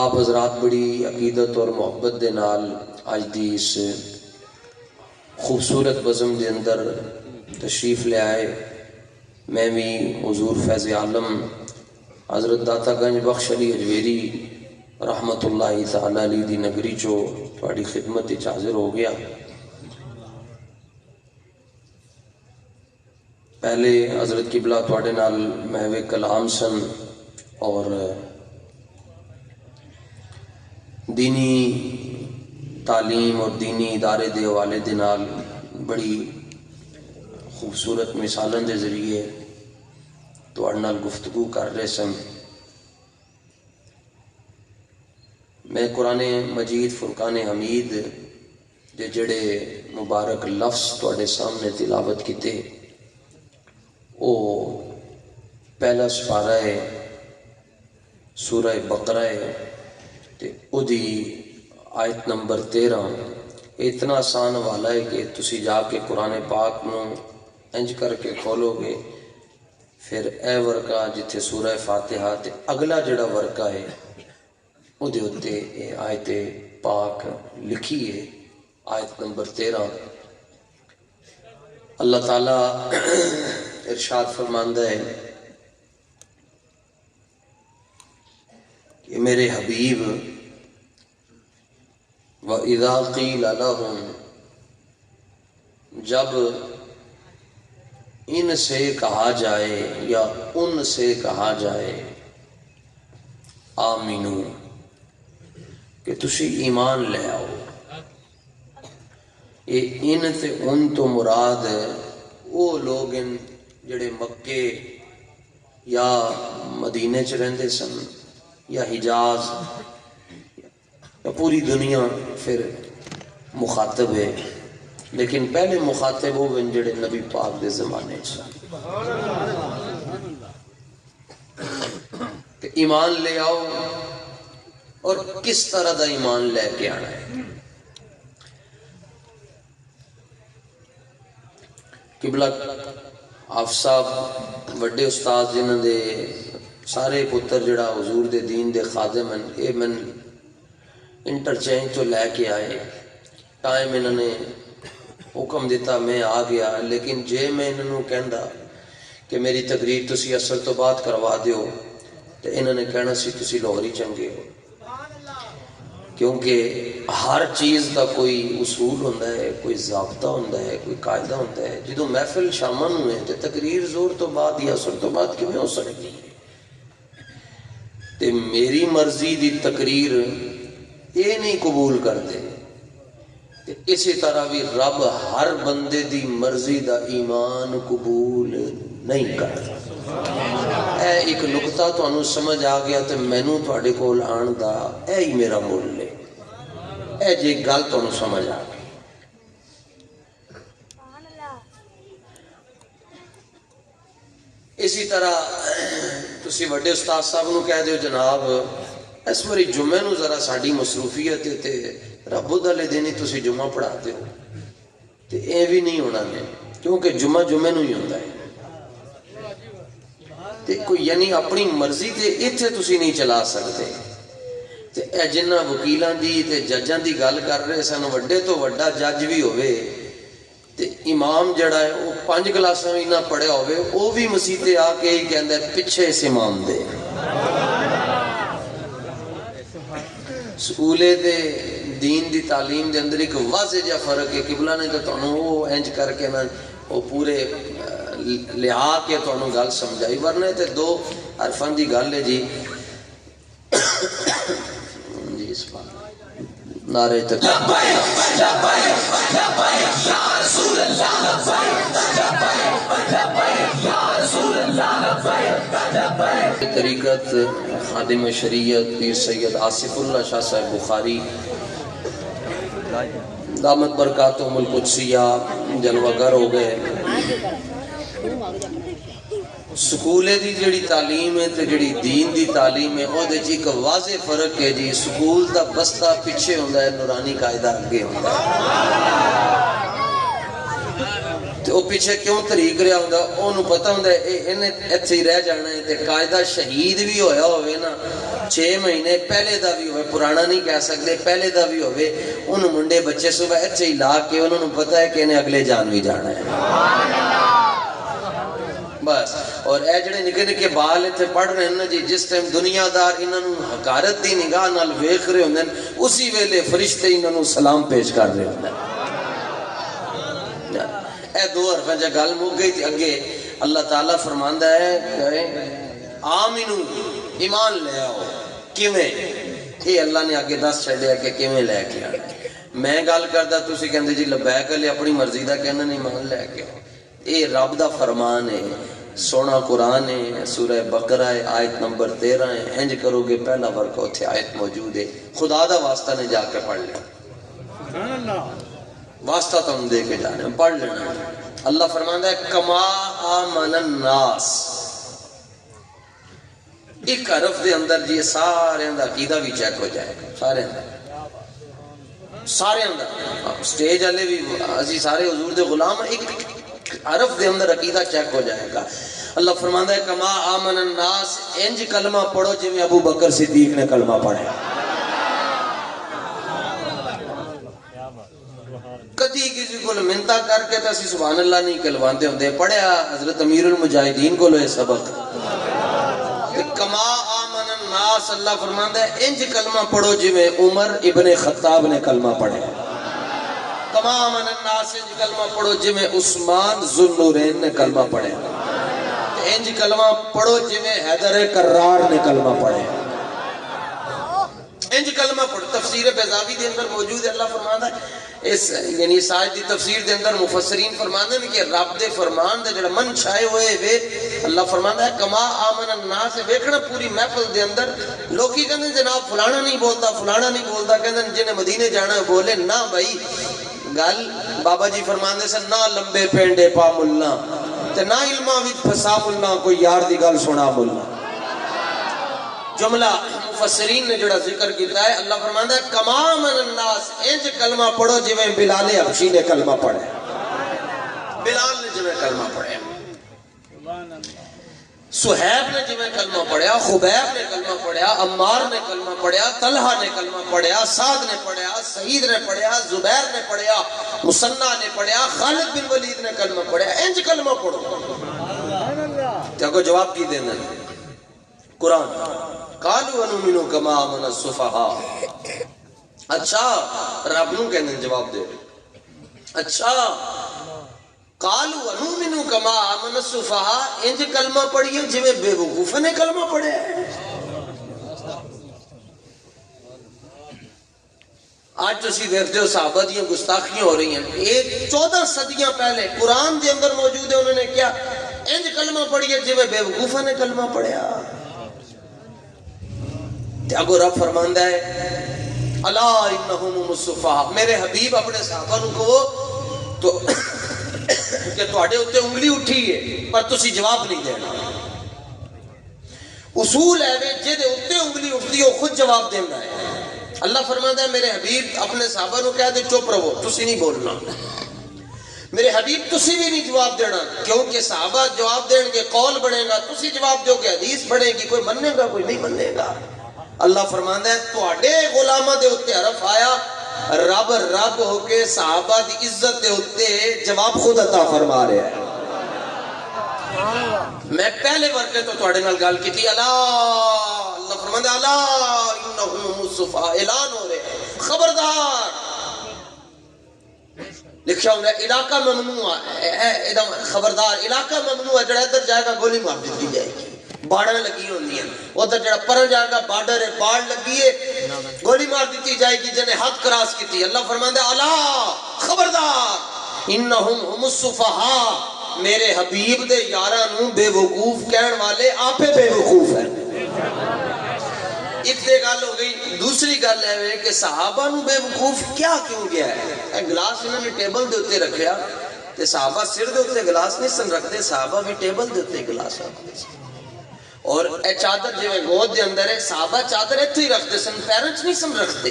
آپ حضرات بڑی عقیدت اور محبت دے نال اج دی اس خوبصورت بزم دے اندر تشریف لے آئے. میں بھی حضور فیض عالم حضرت داتا گنج بخش علی اجویری رحمت اللہ تعالی علی دی نگری چو تھوڑی خدمت وچ حاضر ہو گیا. پہلے حضرت قبلہ تھوڑے نال محو کلام سن اور دینی تعلیم اور دینی ادارے دے حوالے دے نال بڑی خوبصورت مثالوں دے ذریعے تواڈے نال گفتگو کر رہے سن. میں قرآن مجید فرقان حمید دے جڑے مبارک لفظ تواڈے سامنے تلاوت کیتے او پہلا سپارہ ہے سورہ بقرہ ہے تے او دی آیت نمبر 13. اتنا آسان والا ہے کہ تسی جا کے قرآن پاک نو انج کر کے کھولو گے پھر اے ورقہ جتھے سورہ فاتحہ تے اگلا جڑا ورقہ ہے او دے اتے اے آیت پاک لکھی ہے آیت نمبر 13. اللہ تعالیٰ ارشاد فرماندہ ہے کہ میرے حبیب وَإِذَا قِيلَ لَهُمْ جب ان سے کہا جائے یا ان سے کہا جائے آمینو کہ تسی ایمان لے آؤ. یہ ان تے ان تو مراد وہ لوگ ان جڑے مکے یا مدینے چ رہندے سن یا حجاز یا پوری دنیا پھر مخاطب ہے، لیکن پہلے مخاطب وہ جڑے نبی پاک دے زمانے چ کہ ایمان لے آؤ. اور کس طرح دا ایمان لے کے آنا ہے؟ قبلہ آف صاحب وڈے استاد جنہوں دے سارے پتر جڑا حضور دے دین دے خادم ہیں، اے من انٹرچینج تو لے کے آئے. ٹائم انہوں نے حکم دیتا میں آ گیا، لیکن جے میں انہوں کہندا کہ میری تقریر تسی اثر تو بات کروا دیو تو انہوں نے کہنا سی تسی لاہوری چنگے ہو، کیونکہ ہر چیز کا کوئی اصول ہوتا ہے، کوئی ضابطہ ہوتا ہے، کوئی قاعدہ ہوتا ہے. جدو محفل شامن ہوئے تو تقریر زور تو بعد یا اثر تو بعد کیوں ہو سکتی ہے؟ تے میری مرضی دی تقریر یہ نہیں قبول کرتے. اسی طرح بھی رب ہر بندے دی مرضی دا ایمان قبول نہیں کرتا. اے ایک نقطہ تو انہوں سمجھ آ گیا تو مینوں تواڈے کول آن دا اے ہی میرا مول ہے. اے جی گل تو انہوں سمجھ آ گئی. اسی طرح تسی وڈے استاد صاحب نو کہہ دیو جناب اس واری جمعے نو ذرا ساڈی مصروفیت ہے تے رب دلے دن ہی تسی جمعہ پڑھا دیو تے اے بھی نہیں ہونا نے، کیونکہ جمعہ جمعے نو ہی ہوتا ہے. تے کوئی یعنی اپنی مرضی تے ایتھے تسی نہیں چلا سکتے. تے اے جنہ وکیلاں دی تے ججاں دی گل کر رہے سن، وڈے تو وڈا جج بھی ہوئے تے امام جڑا ہے وہ 5 کلاساں بھی نہ پڑھیا ہوئے، وہ بھی مسیتے آ کے ہی کہندا ہے پیچھے اس امام دے. سکولے دے دین دی تعلیم دے اندر ایک واضح جا فرق ہے. قبلہ نے تو تانوں وہ انج کر کے نہ وہ پورے لہا کے تانوں گل سمجھائی، ورنہ تے 2 حرفاں دی گل ہے جی. جی سبحان نعرہ تکبیر طریقت خادم شریعت پیر سید آصف اللہ شاہ صاحب بخاری دامت برکاتہم القدسیہ جلوہ گر ہو گئے. سکولے دی جڑی تعلیم ہے تے جڑی دین دی تعلیم ہے وہ دے ایک واضح فرق ہے جی. سکول دا بستہ پیچھے ہوندا ہے، نورانی قاعدہ اگے ہوندا ہے. تے وہ پیچھے کیوں طریق رہا ہوندا انہوں پتہ ہوندا ہے انہیں ایتھے ہی رہ جانا ہے. تے قاعدہ شہید بھی ہویا ہوئے نا 6 مہینے پہلے دا بھی ہوئے، پرانا نہیں کہہ سکتے، پہلے دا بھی ہوئے، انہوں منڈے بچے صبح اچھے ہی لا کے انہوں پتہ ہے کہ انہیں اگلے جان بھی جانا ہے بس. اور اے جڑے نکے نکے بال اتنے پڑھ رہے ہیں جی، جس ٹائم دنیا دار انہوں حقارت دی نگاہ نال ویکھ رہے ہوندے اسی ویلے فرشتے انہوں سلام پیش کر رہے ہوندے. اے دو حرفاں جا گل مک گئی تھی. اگے اللہ تعالیٰ فرماندا ہے آمنو، ایمان لے آؤ. کیویں؟ یہ اللہ نے آگے دس چھڈیا کہ کیویں لے کے آنا. میں گل کردا تسی کہندے جی لبیک علی اپنی مرضی دا کہنا نہیں، ایمان لے کے آؤ. یہ رب دا فرمان ہے، سونا قرآن ہے، سورہ بقرہ ہے، آیت نمبر 13 ہے. انج کرو گے پہلا ورقہ اتھے آیت موجود ہے. خدا دا واسطہ نے جا کے پڑھ لیا، واسطہ تم دے کے جانے پڑھ لینا. اللہ فرماندا ہے کما آمن الناس. ایک حرف دے اندر جی سارے اندر عقیدہ بھی چیک ہو جائے گا، سارے اندر سٹیج والے بھی اسی سارے حضور دے غلام. ایک حرف دے اندر عقیدہ چیک ہو جائے گا. اللہ فرماندا ہے کما آمن الناس، انج کلمہ پڑھو جویں ابو بکر صدیق نے کلمہ پڑھا. کدی کسی کو منتا کر کے تو اسی سبحان اللہ نہیں کلواندے ہوندے. پڑھیا حضرت امیر المجاہدین کو لے سبق. کما آمن الناس، اللہ فرماندا ہے انج کلمہ پڑھو جویں عمر ابن خطاب نے کلمہ پڑھا. کما آمن الناس، انج کلمہ پڑھو جویں عثمان ذو النورین نے کلمہ پڑھا. انج کلمہ پڑھو جویں حیدر کرار نے کلمہ پڑھا. انج کلمہ پڑھو. تفسیر بیضاوی دے اندر موجود ہے. اللہ فرماندا ہے اس یعنی ساج دی تفسیر دے اندر مفسرین فرماندے ہیں کہ رب دے فرمان دے جڑا من چھائے ہوئے وے. اللہ فرماندا ہے کما آمن الناس. ویکھنا پوری محفل دے اندر لوکی کہندے جناب فلانا نہیں بولتا، فلانا نہیں بولتا، کہندے جنہیں مدینے جانا بولے. نہ بھائی، گل بابا جی فرماندے سن نہ لمبے پینڈے پا ملنا تے نہ علماں وچ پھسا ملنا، کوئی یار دی گل سنا ملنا. جملہ مفسرین نے جڑا ذکر کیتا ہے. اللہ فرماندا ہے کما من الناس، انج کلمہ پڑھو جویں بلال حبشی نے کلمہ پڑھا. بلال نے جویں کلمہ پڑھا، سہیب نے جویں کلمہ پڑھا، خبیب نے کلمہ پڑھا، عمار نے کلمہ پڑھا، طلحہ نے کلمہ پڑھا، سعد نے پڑھا، سعید نے پڑھا، زبیر نے پڑھا، مسنہ نے پڑھا، خالد بن ولید نے کلمہ پڑھا. انج کلمہ پڑھو. کیا کو جواب کی دینا قرآن؟ قالوا انؤمن کما آمن السفہاء. اچھا رب نو کہنے جواب دے. اچھا قالوا انؤمن کما آمن السفہاء، انج کلمہ پڑھیے جویں بے وقوفاں نے کلمہ پڑھا ہے. آج تو اسی دیکھتے ہو صحابہ دیاں گستاخیاں ہو رہی ہیں. ایک 14 صدیاں پہلے قرآن دے اندر موجود ہے. انہوں نے کیا انج کلمہ پڑھیے جویں بے وقوفاں نے کلمہ پڑھا. اگو رب فرماندا ہے الا انہم السفہاء. میرے حبیب اپنے صحابہ نو کہو تو کہ تواڈے اوتے انگلی اٹھی ہے پر تسی جواب نہیں دینا. اصول ہے وے جے دے اوتے انگلی اٹھتی ہے خود جواب دینا ہے. اللہ فرماندا ہے میرے حبیب اپنے صحابہ نو کہہ دے چپ رہو، تسی نہیں بولنا. میرے حبیب تسی بھی نہیں جواب دینا، کیونکہ صحابہ جواب دیں گے قول بڑھے گا، تسی جواب دو گے حدیث بڑھے گی، کوئی مننے گا کوئی نہیں مننے گا. اللہ فرماندا ہے تواڈے غلاماں دے اوتے حرف آیا، رب رب ہو کے صحابہ دی عزت دے اوتے جواب خود عطا فرما رہا ہے. میں پہلے ورقے تو تواڈے نال گل کیتی. اللہ فرماندا ہے الا انہم السفہاء. اعلان ہو رہے ہیں خبردار. لکھا ہوں گا علاقہ ممنوع ہے، خبردار علاقہ ممنوع ہے. جڑا ادھر جائے گا گولی مار دیتی جائے گی. باڑاں لگی ہوندی ہیں، ادھر جڑا پر جائے گا بارڈر ہے، باڑ لگی ہے، گولی مار دیتی جائے گی جنہیں حد کراس کی. اللہ فرماندا ہے الا خبردار انہم ہم السفہاء. میرے حبیب دے یاراں نو بے وقوف کہن والے آپے بے وقوف ہیں. ایک گل ہو گئی. دوسری گل ہے کہ صحابہ نو بے وقوف کیا کیوں گیا ہے؟ گلاس انہوں نے ٹیبل دے اوتے رکھیا تے صحابہ سر دے اوتے گلاس نہیں سن رکھتے، صحابہ بھی ٹیبل دے اوتے گلاس رکھتے. اور اے چادر جو گود دے اندر ہے، صحابہ چادر ایتھے ہی رکھتے سن، پیراں وچ نہیں سن رکھتے.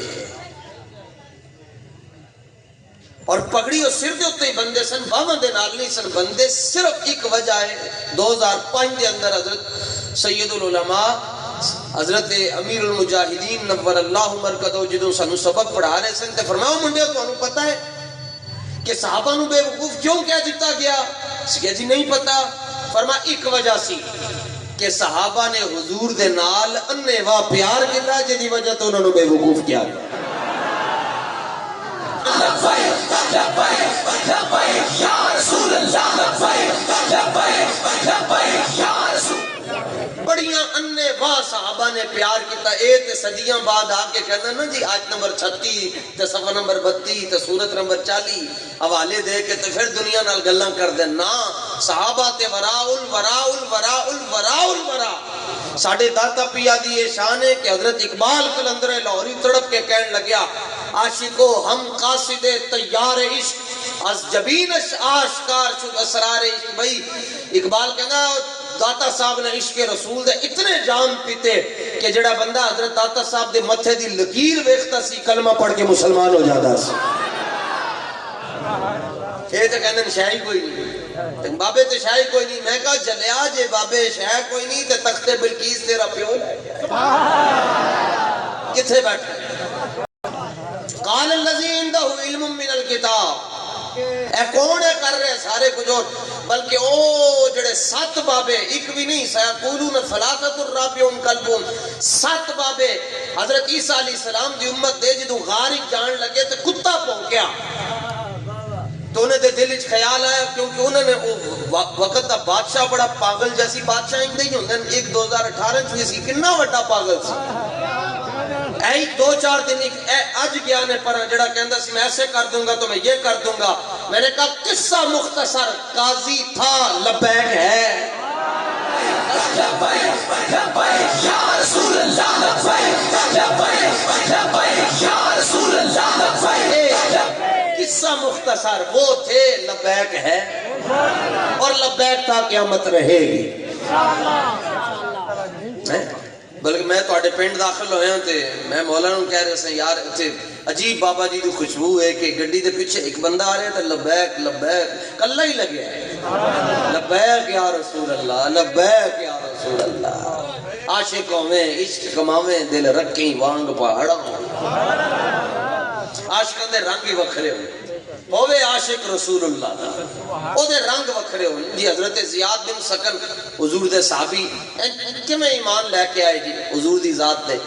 اور پگڑی اور سر دے اوتے ہی بندے سن، باواں دے نال نہیں سن بندے. صرف ایک وجہ ہے 2005 دے اندر حضرت سید العلماء حضرت امیر المجاہدین نور اللہ مرکزہ جدوں سانو سبق پڑھا رہے سن تے فرمایا منڈیو تانوں پتہ ہے کہ صحابہ نو بے وقوف کیوں کہہ دیتا گیا؟ کہ جی نہیں پتا۔ فرمایا ایک وجہ سی کہ صحابہ نے حضور دے نال انے وا پیار کیتا جدی وجہ تو انہوں نے بے وقوف کیا گیا۔ لبیک لبیک لبیک یا رسول اللہ، لبیک لبیک لبیک یا رسول اللہ۔ بڑیاں انے واہ صحابہ نے پیار کیتا، اے تے صدیاں بعد آ کے کہنا نا جی آیت نمبر 36 تے صفحہ نمبر 32 تے سورت نمبر 40 حوالے دے کے تے پھر دنیا نال گلاں کر دے نا۔ صحابہ تے وراء الورا الورا الورا الورا۔ ساڈے داتا پیا دی یہ شان ہے کہ حضرت اقبال قلندر لاہوری تڑپ کے کہنے لگیا عاشقو ہم قاصد تیار عشق از جبین آشکار شد اسرار عشق۔ بھئی اقبال کہنا داتا صاحب نے عشق رسول دے اتنے جام پیتے کہ جڑا بندہ حضرت داتا صاحب دے متھے دی لکیر ویکھتا سی کلمہ پڑھ کے مسلمان ہو جاتا سی۔ یہ تو کہنے شاہی کوئی نہیں، بابے تے شاہی کوئی نہیں۔ میں کہا جلیا جے بابے شاہ کوئی نہیں تے تخت بلقیس تیرا پیو لے گیا کتھے بیٹھے؟ قال الذی عنده علم من الکتاب، اے کون ہے کر رہے سارے کچھ اور، بلکہ او جڑے 7 بابے، ایک بھی نہیں، سیقولون ثلاثۃ الرابعہم کلبہم، 7 بابے حضرت عیسیٰ علیہ السلام دی امت دے جدوں غارق جان لگے تے کتا پھونکیا تو انہیں دے دل وچ خیال آیا، کیونکہ انہوں نے وقت دا بادشاہ بڑا پاگل جیسی بادشاہ ہی نہیں ہوندے، ایک 2018 چوئی سی کنا وڈا پاگل سی، ایک 2-4 دن اج گیا نے پر جڑا کہندا سی میں ایسے کر دوں گا تو میں یہ کر دوں گا۔ میں نے کہا قصہ مختصر، قاضی تھا لبیک ہے۔ لبیک لبیک یا رسول اللہ، لبیک لبیک لبیک یا رسول اللہ، لبیک۔ قصہ مختصر وہ تھے لبیک ہے اور لبیک تھا قیامت رہے گی۔ بلکہ میں تو پنڈ داخل ہوئے ہوں تے میں مولانا کہہ رہے سے یار اتنے عجیب بابا جی کی خوشبو ہے کہ گڈی دے پیچھے ایک بندہ آ رہا ہے تو لبیک لبیک کلہ ہی لگے ہے، لبیک یا رسول اللہ، لبیک یا رسول اللہ۔ عاشقوں میں عشق کماویں دل رکھیں وانگ پہاڑوں، عاشقوں دے رنگ ہی وکھرے ہوئے عاشق رسول اللہ دا او دے رنگ وکھرے ہوئے جی۔ حضرت زیاد بن سکن حضور دے صحابی کہ میں ایمان لے کے آئے جی حضور دی ذات دے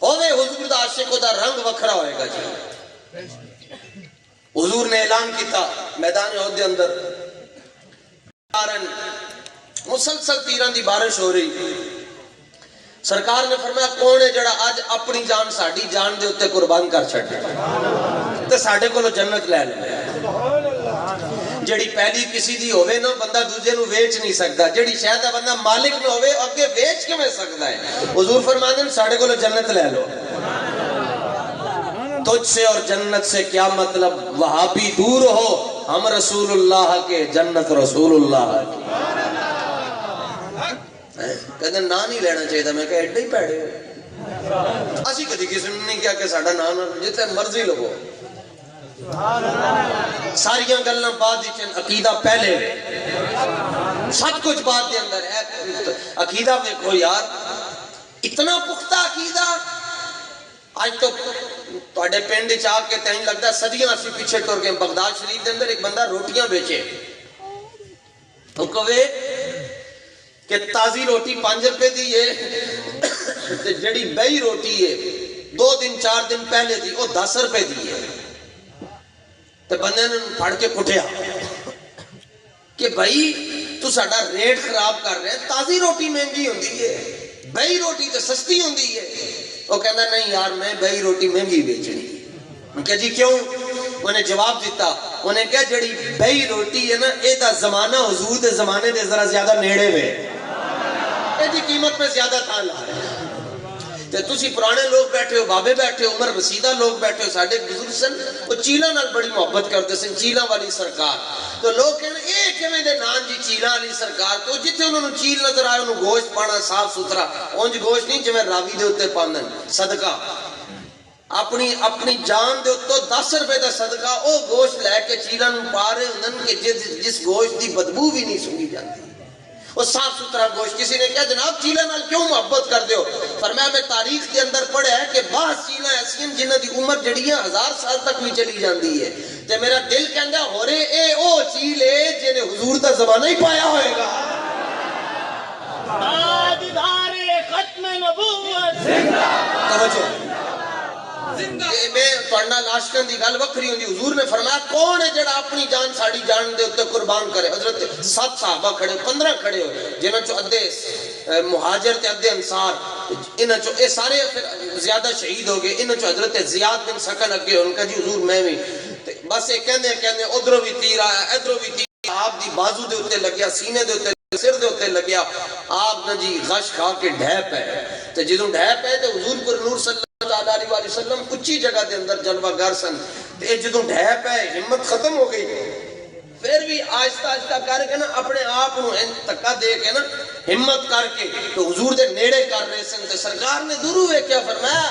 ہوئے حضور دا عاشق دا رنگ وکھرا ہوئے گا جی۔ حضور نے اعلان کیتا میدان احد دے اندر مسلسل تیران دی بارش ہو رہی، سرکار نے فرمایا کون ہے جڑا آج اپنی جان ساڑی جان دے اتے قربان کر چھڑے تو ساڑے کو لو جنت لے لے۔ جڑی پہلی کسی دی ہوئے نا بندہ دوجے نو ویچ نہیں سکتا، جڑی شاید بندہ مالک نہ ہوئے اگے ویچ کے میں سکتا ہے۔ حضور فرمانے ساڑے کو لو جنت لے لو۔ تجھ سے اور جنت سے کیا مطلب، وہاں بھی دور ہو ہم رسول اللہ کے، جنت رسول اللہ کی۔ کہتے نا نہیں لینا چاہیے، میں کہا ایڈا ہی پیڑے ہوئے اسی کدی کسی نے نہیں کیا کہ ساڑا نام جتے مرضی لگو، ساریاں گلنا بعد دیچن، عقیدہ پہلے سب کچھ بعد دے اندر۔ عقیدہ دیکھو یار اتنا پختہ عقیدہ، آج تو توڑے پینڈ چاہ کے تین لگتا صدیاں اسی پیچھے ٹور گئے۔ بغداد شریف دے اندر ایک بندہ روٹیاں بیچے تو کہوے کہ تازی روٹی 5 روپے دی ہے، جڑی بئی روٹی ہے 2 دن 4 دن پہلے دی وہ 10 روپے دی ہے۔ تو بندے نے پھڑ کے کٹھیا کہ بھائی تو ساڑا ریٹ خراب کر رہے ہیں، تازی روٹی مہنگی ہوندی ہے، بئی روٹی تو سستی ہوندی ہے۔ وہ کہنا نہیں یار میں بئی روٹی مہنگی بیچنی۔ کہ جی کیوں؟ انہیں جواب دیتا، انہیں کہا جڑی بئی روٹی ہے نا اے دا زمانہ حضور دے زمانے دے ذرا زیادہ نیڑے میں، اے دی قیمت میں زیادہ تھان لا رہے ہیں۔ تے تسی پرانے لوگ بیٹھے ہو، بابے بیٹھے ہو، عمر رسیدہ لوگ بیٹھے ہو، ساڑھے بزرگ سن وہ چیلہ نال بڑی محبت کرتے سن، چیلہ والی سرکار۔ تو لوگ کہنے اے کیویں دے نام جی چیلہ والی سرکار، تو جتھے انہوں نے چیل نظر آئے انہوں گوشت پانا صاف ستھرا، اونج گوشت نہیں جویں راوی دے ہوتے پاندن، صدقہ اپنی جان دے تو 10 روپے دا صدقہ او گوشت لے کے چیلہ نوں پا رہے ہوں کہ جس گوشت دی بدبو بھی نہیں سنگی جاتی۔ وہ صاف ستھرا گوشت. کسی نے کہا جناب چیلے نال کیوں محبت کر دیو؟ فرمایا میں تاریخ کے اندر پڑھا ہے کہ بعض چیلیں ایسی ہیں جنہاں دی عمر جڑی ہے 1000 سال تک بھی چلی جاندی ہے. تے میرا دل کہندا ہو رے اے او چیلے جنے حضور دا زمانہ ہی پایا ہوئے گا. تاجدار ختم نبوت زندہ توجہ میں تھوڑا لاشکن دی گل وکری ہوندی. حضور نے فرمایا کون ہے جڑا اپنی جان ساڑی جان دے اتے قربان کرے؟ حضرت 7 صحابہ کھڑے 15 کھڑے ہوئے جنہاں چو ادھے مہاجر تے ادھے انصار. انہاں چو اے سارے زیادہ شہید ہو گئے. انہاں چو حضرت زیاد بن سکن اگے ان کا جی حضور میں بھی بس یہ کہندے ادھروں بھی تیر آیا ادھروں بھی تیر آپ دی بازو دے اتے لگیا سینے دے اتے سر دے اتے لگیا. آپ نے جی غش کھا کے ڈھیپ ہے تے جدوں ڈھیپ ہے تے حضور پر نور صلی اللہ علیہ وآلہ وسلم اچھی جگہ دے اندر جلوہ گر سن. تے جدوں ڈھیپ ہے ہمت ختم ہو گئی. پھر بھی آہستہ آہستہ کر کے نا اپنے آپ نو تکا دے کے نا ہمت کر کے تو حضور دے نیڑے کر رہے سن. تے سرکار نے دوروں ویکھیا فرمایا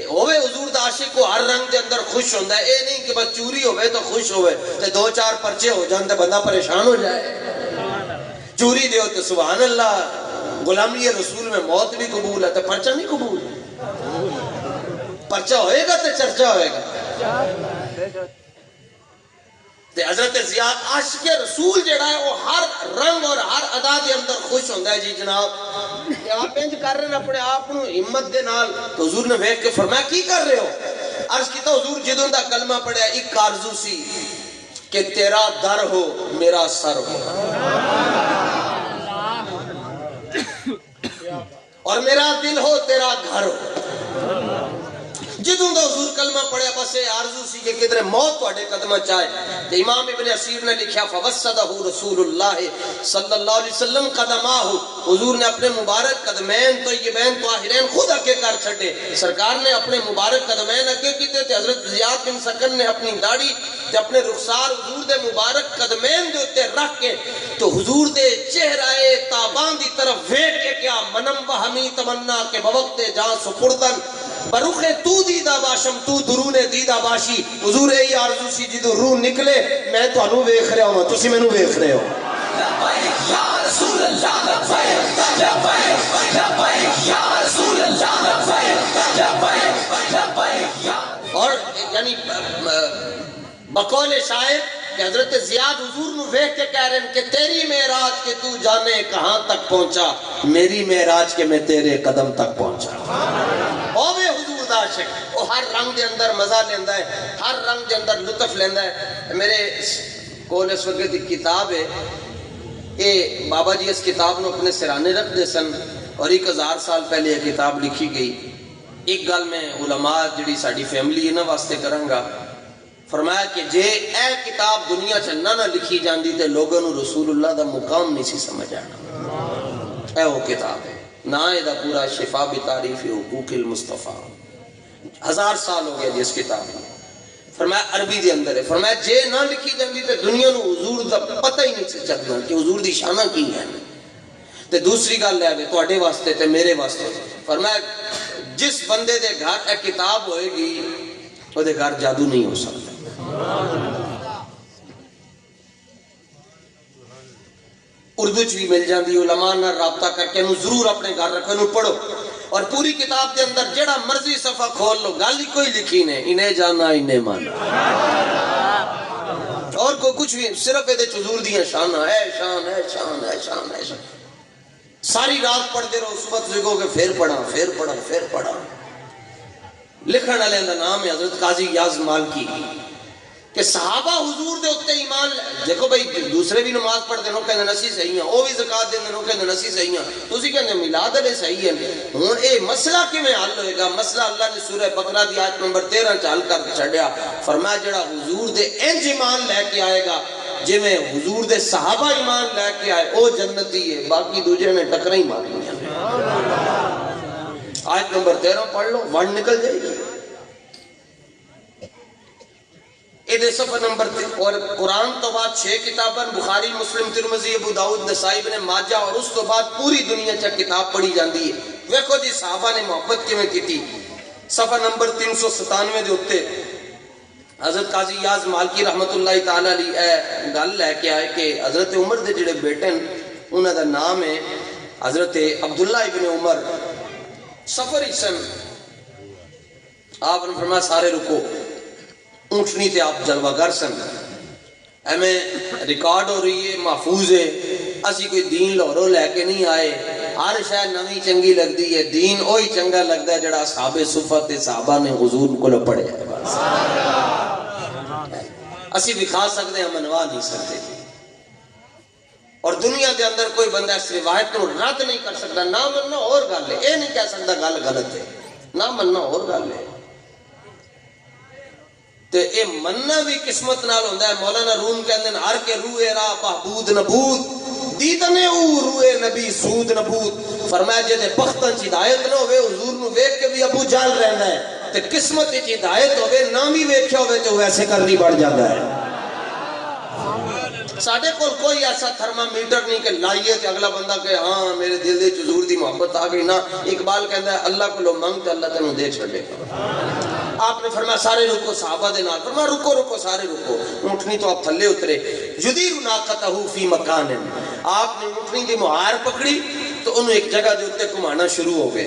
ہوئے حضور دا عاشق کو ہر رنگ دے اندر خوش ہوندا ہے. اے نہیں کہ بس چوری ہوئے تو خوش ہوئے تے 2-4 پرچے ہو جان تے بندہ پریشان ہو جائے. چوری دیو تو سبحان اللہ غلامی رسول میں موت بھی قبول ہے تو پرچہ نہیں قبول. پرچہ ہوئے گا تو چرچہ ہوئے گا. تے حضرت زیاد عاشق رسول جڑا ہے وہ ہر رنگ اور ہر ادا دے اندر خوش ہوندہ ہے. جی جناب کہ آپ انج کر رہے ہیں اپنے آپ نو ہمت دے نال. تو حضور نے ویکھ کے فرمایا کی کر رہے ہو؟ عرض کیتا حضور جدوں دا کلمہ پڑھیا ایک آرزو سی کہ تیرا در ہو میرا سر ہو اور میرا دل ہو تیرا گھر ہو. جدوں دا حضور کلمہ پڑھیا بس یہ آرزو سی کہ کدھر موت تواڈے قدماں چاہے. تے امام ابن اسیر نے لکھیا فوسدہ رسول اللہ صلی اللہ علیہ وسلم قدماہ. حضور نے اپنے مبارک قدمین طیبین طاہرین خود اگے کر چھڑے. سرکار نے اپنے مبارک قدمین اگے کیتے تے حضرت زیاد بن سکن نے اپنی داڑھی تے اپنے رخسار حضور دے مبارک قدمین دے اتے رکھ کے تو حضور دے چہرہ تابان دی طرف ویکھ کے کیا منم وہمی تمنا کے بوقت جان سپردن بروخ تو دیدہ باشم تو درون دیدہ باشی. حضور ای آرزو سی جدو روح نکلے میں تو انو ویکھ رہا ہوں تسی میں نو ویکھ رہے ہو. لبائک یا رسول اللہ لبائک لبائک لبائک یا رسول اللہ لبائک لبائک لبائک یا. اور یعنی بقول شاعر کہ حضرت زیاد حضور نو ویکھ کے کہہ رہے ہیں کہ تیری معراج کے تو جانے کہاں تک پہنچا میری معراج کے میں تیرے قدم تک پہنچا. اوے حضور دا عاشق وہ ہر رنگ دے اندر مزہ لیندہ ہے ہر رنگ دے اندر لطف لیندہ ہے. میرے کول اس وقت ایک کتاب ہے اے بابا جی اس کتاب نو اپنے سرانے رکھ دے سن اور 1000 سال پہلے یہ کتاب لکھی گئی. ایک گل میں علماء جڑی ساڑی فیملی ہے نا واسطے کروں گا. فرمایا کہ جے اے کتاب دنیا چلنا نہ لکھی جاندی تے لوگوں نو رسول اللہ دا مقام نہیں سی سمجھ آنا. اے وہ کتاب ہے نا دا پورا شفا بتعریف حقوق المصطفیٰ. 1000 سال ہو گیا جس کتاب میں. فرمایا عربی دے اندر ہے. فرمایا جے نہ لکھی جاندی تے دنیا نو حضور دا پتہ ہی نہیں سی چلنا کہ حضور دی شانہ کی ہے. تے دوسری گل لے آگے تواڈے واسطے تے میرے واسطے. فرمایا جس بندے دے گھر اے کتاب ہوئے گی وہ دے گھر جادو نہیں ہو سکتا. اردو چ بھی مل جاندی. علماء نہ رابطہ کر کے انہوں ضرور اپنے گھر رکھو انہوں پڑھو اور پوری کتاب دے اندر جڑا مرضی صفحہ کھول لو گل ہی کوئی لکھی نے انہیں جانا انہیں مانا اور کوئی کچھ بھی صرف یہ حضور دیاں شان ہے شان ہے شان ہے شان ہے شان. ساری رات پڑھ دے رہو صبح لکھو کہ پھر پڑھا پھر پڑھا پھر پڑھا. لکھن والے دا نام ہے حضرت قاضی یاز مالکی کہ صحابہ حضور دے اتے ایمان دیکھو بھئی دوسرے بھی نماز پڑھ دے نو کہنے نسی صحیح ہیں وہ بھی زکاة دے نو کہنے نسی صحیح ہیں تو اسی کہنے میلاد علیہ صحیح ہیں. ہون اے مسئلہ کی میں حل ہوئے گا؟ مسئلہ اللہ نے سورہ بقرہ دی آیت نمبر 13 چال کر چھڑیا. فرمایا جڑا حضور دے انج ایمان لے کے آئے گا جی میں حضور دے صحابہ ایمان لے کے آئے او جنتی ہے باقی دوجہ نے ٹکرہ ہی مارنی ہے. آیت نمبر 13 پڑھ لو ون نکل جائے گی. ادھے صفحہ نمبر اور قرآن تو بعد 6 کتاباں بخاری مسلم ترمذی ابو داؤد نسائی ابن ماجہ اور اس تو بعد پوری دنیا چا کتاب پڑھی جاندی ہے. ویکھو جی صحابہ نے محبت کی میں کیتی. صفحہ نمبر 397 دے اتے حضرت قاضی یاز مالکی رحمت اللہ تعالی علیہ گل لے کے آئے کہ حضرت عمر دے جڑے بیٹے انہوں کا نام ہے حضرت عبداللہ ابن عمر. سفر ہی سن, آپ نے فرمایا سارے رکو. اونٹنی تے آپ جلوہ گر سن, ایویں ریکارڈ ہو رہی ہے, محفوظ ہے. اسی کوئی دین لاہوروں لے کے نہیں آئے, ہر شاید نوی چنگی لگتی ہے, دین وہی چنگا لگتا ہے جڑا اصحاب صفہ تے صحابہ نے حضور کو پڑھیا ہے. بس اسی دکھا سکتے ہیں, منوا نہیں سکتے. اور دنیا کے اندر کوئی بندہ اس روایت کو رد نہیں کر سکتا. نہ مننا اور گل ہے, یہ نہیں کہہ سکتا گل غلط ہے, نہ مننا اور گل ہے. تے اے مننا بھی قسمت نال ہوندا ہے. مولانا روم کہندے ہیں ہر کے روح راہ بہبود نبود دیدنے او روح نبی سود نبود. فرمایا جے دے بختن چ ہدایت نہ ہوے, حضور نو ویکھ کے بھی ابو جہل رہنا ہے, تے قسمت وچ ہدایت ہوے نہ بھی ویکھیا ہوے تے ویسے کرنی بڑھ جاتا ہے. ساڈے کول کوئی ایسا تھرمامیٹر نہیں کہ لائیے تے اگلا بندہ کہ ہاں میرے دل وچ حضور دی محبت آ گئی. نہ, اقبال کہندا ہے اللہ کولو منگ تے اللہ تینوں دے چھڈے گا. آپ نے فرمایا سارے رکو صحابہ دے نال. فرمایا رکو رکو سارے رکو. اونٹنی تو آپ تھلے اترے. یدیر ناقتہ فی مکان, آپ نے اونٹنی دی مہار پکڑی تو انہوں ایک جگہ دے اوتے گھمانا شروع ہو گئے.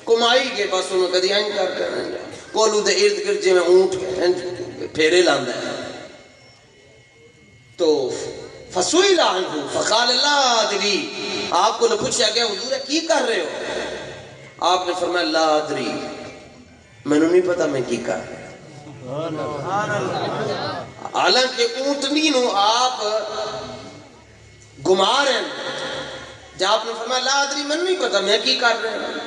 گھمائی گئے بس انہوں کدی این کر کولو دے ارد گرد جے میں اونٹ پھیرے لاندا ہے. تو فسئل عنہ فقال لا ادری, آپ کو پوچھا گیا حضور کی کر رہے ہو؟ آپ نے فرمایا لا ادری, میں نے نہیں پتا میں کی کر رہا. حالانکہ اونٹنی نو آپ گھما رہے ہیں. جب آپ نے فرمایا لا ادری, میں نہیں پتا میں کی کر رہا ہوں.